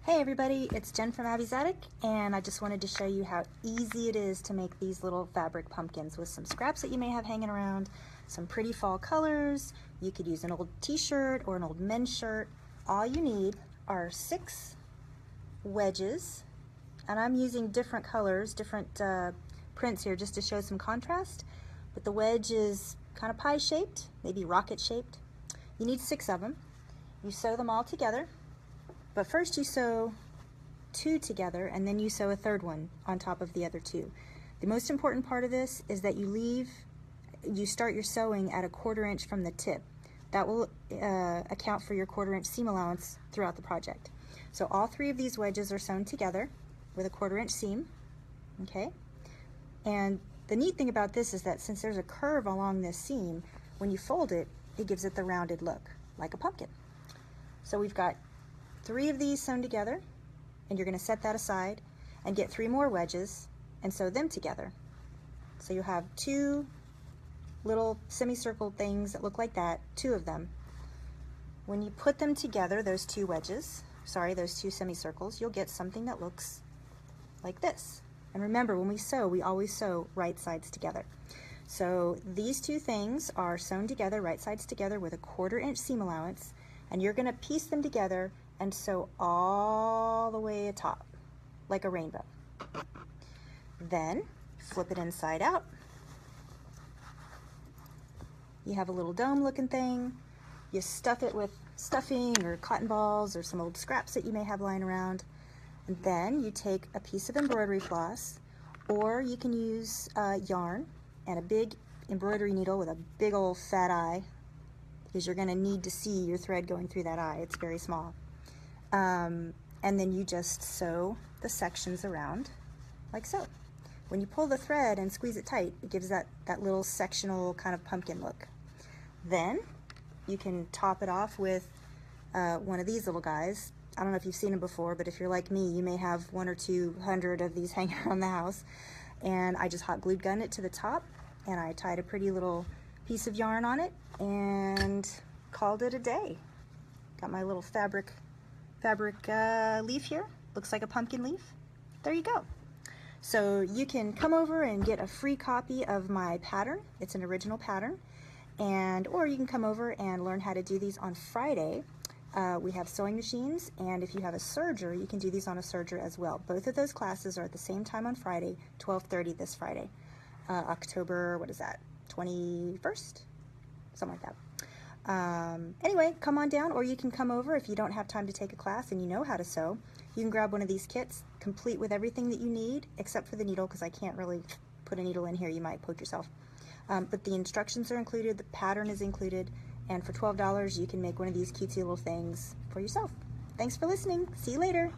Hey everybody, it's Jen from Abby's Attic, and I just wanted to show you how easy it is to make these little fabric pumpkins with some scraps that you may have hanging around, some pretty fall colors. You could use an old t-shirt or an old men's shirt. All you need are 6 wedges, and I'm using different colors, different prints here just to show some contrast, but the wedge is kind of pie shaped, maybe rocket shaped. You need 6 of them. You sew them all together. But first you sew 2 together, and then you sew a third one on top of the other 2. The most important part of this is that you start your sewing at a 1/4 inch from the tip. That will account for your 1/4 inch seam allowance throughout the project. So all 3 of these wedges are sewn together with a 1/4 inch seam, okay? And the neat thing about this is that since there's a curve along this seam, when you fold it, it gives it the rounded look, like a pumpkin. So we've got 3 of these sewn together, and you're going to set that aside and get 3 more wedges and sew them together. So you have 2 little semicircle things that look like that, 2 of them. When you put them together, those 2 wedges, those 2 semicircles, you'll get something that looks like this. And remember, when we sew, we always sew right sides together. So these 2 things are sewn together, right sides together, with a 1/4 inch seam allowance, and you're going to piece them together and sew all the way atop, like a rainbow. Then flip it inside out. You have a little dome looking thing. You stuff it with stuffing or cotton balls or some old scraps that you may have lying around. And then you take a piece of embroidery floss, or you can use yarn and a big embroidery needle with a big old fat eye, because you're going to need to see your thread going through that eye. It's very small. And then you just sew the sections around like so. When you pull the thread and squeeze it tight, it gives that little sectional kind of pumpkin look. Then you can top it off with one of these little guys. I don't know if you've seen them before, but if you're like me, you may have 100 or 200 of these hanging around the house. And I just hot glued gunned it to the top, and I tied a pretty little piece of yarn on it and called it a day. Got my little fabric leaf here. Looks like a pumpkin leaf. There you go. So you can come over and get a free copy of my pattern. It's an original pattern. Or you can come over and learn how to do these on Friday. We have sewing machines, and if you have a serger, you can do these on a serger as well. Both of those classes are at the same time on Friday, 12:30 this Friday. October, what is that, 21st? Something like that. Anyway, come on down, or you can come over if you don't have time to take a class and you know how to sew. You can grab one of these kits, complete with everything that you need, except for the needle, because I can't really put a needle in here. You might poke yourself. But the instructions are included, the pattern is included, and for $12 you can make one of these cutesy little things for yourself. Thanks for listening. See you later.